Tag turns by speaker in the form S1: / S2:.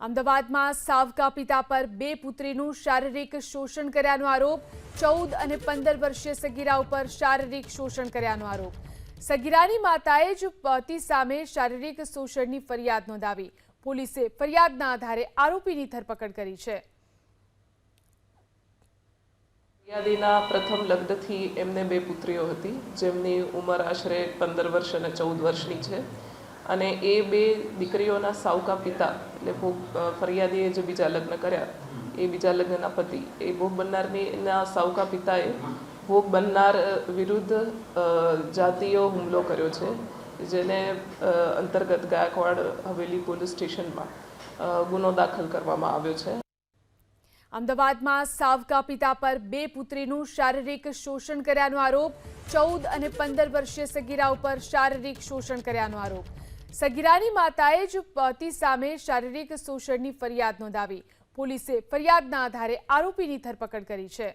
S1: અમદાવાદમાં સાવકા પિતા પર બે પુત્રીનું શારીરિક શોષણ કર્યાનો આરોપ, 14 અને 15 વર્ષીય સગીરા ઉપર શારીરિક શોષણ કર્યાનો આરોપ। સગીરાની માતાએ જ પતિ સામે શારીરિક શોષણની ફરિયાદ નોંધાવી। પોલીસે ફરિયાદના આધારે આરોપીની ધરપકડ કરી છે।
S2: ફરિયાદીના પ્રથમ લગ્નથી એમને બે પુત્રીઓ હતી, જેમની ઉંમર આશરે 15 વર્ષ અને 14 વર્ષની છે અને એ બે દીકરીઓના સાવકા પિતા એટલે ફરિયાદીએ જે બીજા લગ્ન કર્યા એ બીજા લગ્નના પતિ એ ભોગ બનનારના સાવકા પિતાએ ભોગ બનનાર વિરુદ્ધ જાતીય હુમલો કર્યો છે, જેને અંતર્ગત ગાયકવાડ હવેલી પોલીસ સ્ટેશનમાં ગુનો દાખલ કરવામાં આવ્યો છે।
S1: અમદાવાદમાં સાવકા પિતા પર બે પુત્રીનું શારીરિક શોષણ કર્યાનો આરોપ, 14 અને 15 વર્ષીય સગીરા ઉપર શારીરિક શોષણ કર્યાનો આરોપ। સગીરાની માતાએ જ પતિ સામે શારીરિક શોષણની ફરિયાદ નોંધાવી। પોલીસે ફરિયાદના આધારે આરોપીની ધરપકડ કરી છે।